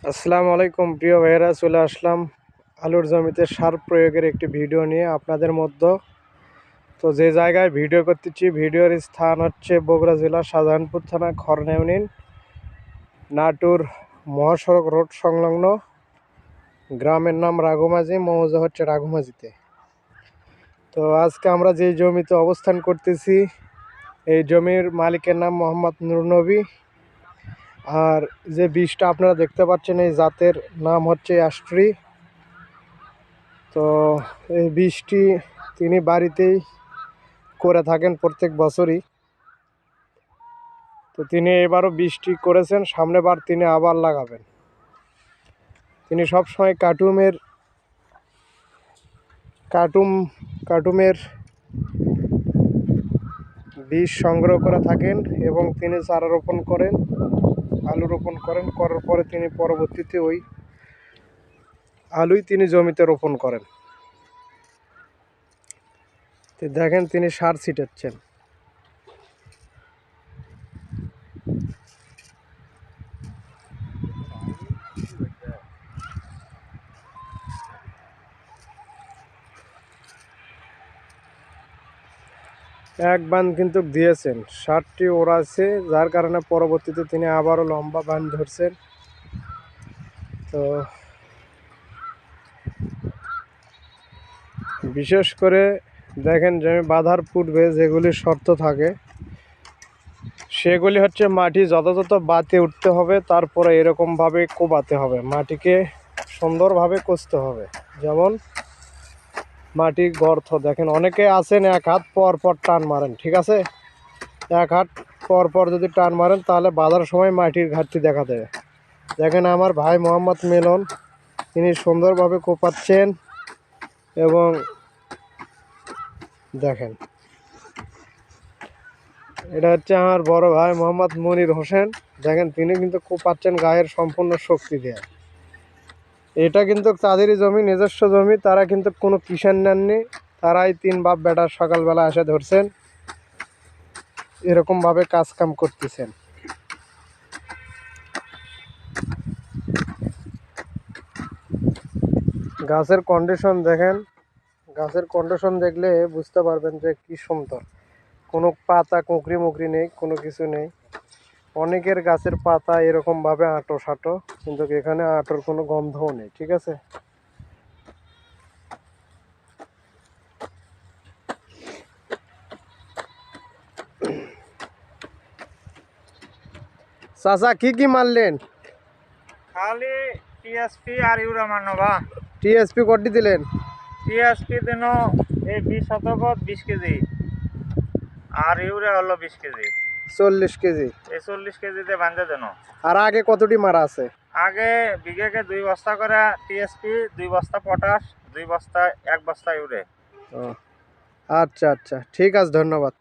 আসসালামু আলাইকুম প্রিয় ভাইয়েরা, চলে আসলাম আলুর জমিতে সার প্রয়োগের একটি ভিডিও নিয়ে আপনাদের মধ্যে। তো যে জায়গায় ভিডিও করতেছি, ভিডিওর স্থান হচ্ছে বগুড়া জেলা শাহজাহানপুর থানা খড়না ইউনিয়ন, নাটোর মহাসড়ক রোড সংলগ্ন। গ্রামের নাম রাঘুমাঝি, মৌজা হচ্ছে রাঘুমাঝিতে। তো আজকে আমরা যে জমিতে অবস্থান করতেছি, এই জমির মালিকের নাম মোহাম্মদ নুর নবী। আর যে বীজটা আপনারা দেখতে পাচ্ছেন, এই জাতের নাম হচ্ছে অ্যাস্ট্রি। তো এই বীজটি তিনি বাড়িতেই করে থাকেন প্রত্যেক বছরই। তো তিনি এবারও বীজটি করেছেন, সামনের বার তিনি আবার লাগাবেন। তিনি সবসময় কাটুমের বীজ সংগ্রহ করে থাকেন এবং তিনি চারা রোপণ করেন, আলু রোপণ করার পরে তিনি পরবর্তীতে ওই আলুই তিনি জমিতে রোপণ করেন। তো দেখেন তিনি সার ছিটাচ্ছেন। এক বান কিন্তু দিয়েছেন, সারটি ওড়াছে, যার কারণে পরবর্তীতে তিনি আবারও লম্বা বান ধরছেন। তো বিশেষ করে দেখেন, জমি বাঁধার পূর্বে যেগুলি শর্ত থাকে সেগুলি হচ্ছে মাটি যথাযথ বাতে উঠতে হবে, তারপরে এরকমভাবে কোবাতে হবে, মাটিকে সুন্দরভাবে কষতে হবে। যেমন মাটি গর্ত দেখেন, অনেকে আছেন এক হাত পর পর টান মারেন, ঠিক আছে, এক হাত পর পর যদি টান মারেন তাহলে বাঁধার সময় মাটির ঘাটতি দেখা দেবে। দেখেন আমার ভাই মোহাম্মদ মিলন, তিনি সুন্দরভাবে কোপাচ্ছেন। এবং দেখেন, এটা হচ্ছে আমার বড় ভাই মোহাম্মদ মনির হোসেন। দেখেন তিনি কিন্তু কোপাচ্ছেন গায়ের সম্পূর্ণ শক্তি দিয়ে। এটা কিন্তু তাদেরই জমি, নিজস্ব জমি, তারা কিন্তু কোনো কিষাণ নেননি, তারাই তিন বাপ বেটার সকালবেলা এসে ধরছেন, এরকমভাবে কাজ কাম করতেছেন। গাছের কন্ডিশন দেখেন, গাছের কন্ডিশন দেখলে বুঝতে পারবেন যে কি সুন্দর, কোনো পাতা কুঁকড়ি মুকড়ি নেই, কোনো কিছু নেই। অনেকের গাছের পাতা এরকমভাবে আঁটো সাঁটো, কিন্তু এখানে আঁটোর কোনো গন্ধও নেই, ঠিক আছে। চাচা কি কি মারলেন? খালি টিএসপি আর ইউরা মানবা। টিএসপি কটি দিলেন? টিএসপি দেন এই 20 শতকত 20 কেজি, আর ইউরা হলো 20 কেজি। 40 কেজি। এই 40 কেজিতে বাঁধে দেন। আর আগে কতটি মারা আছে? আগে বিঘাকে 2 বস্তা করে টিএসপি, 2 বস্তা পটাশ, 2 বস্তা 1 বস্তা ইউরে। ও আচ্ছা আচ্ছা, ঠিক আছে, ধন্যবাদ।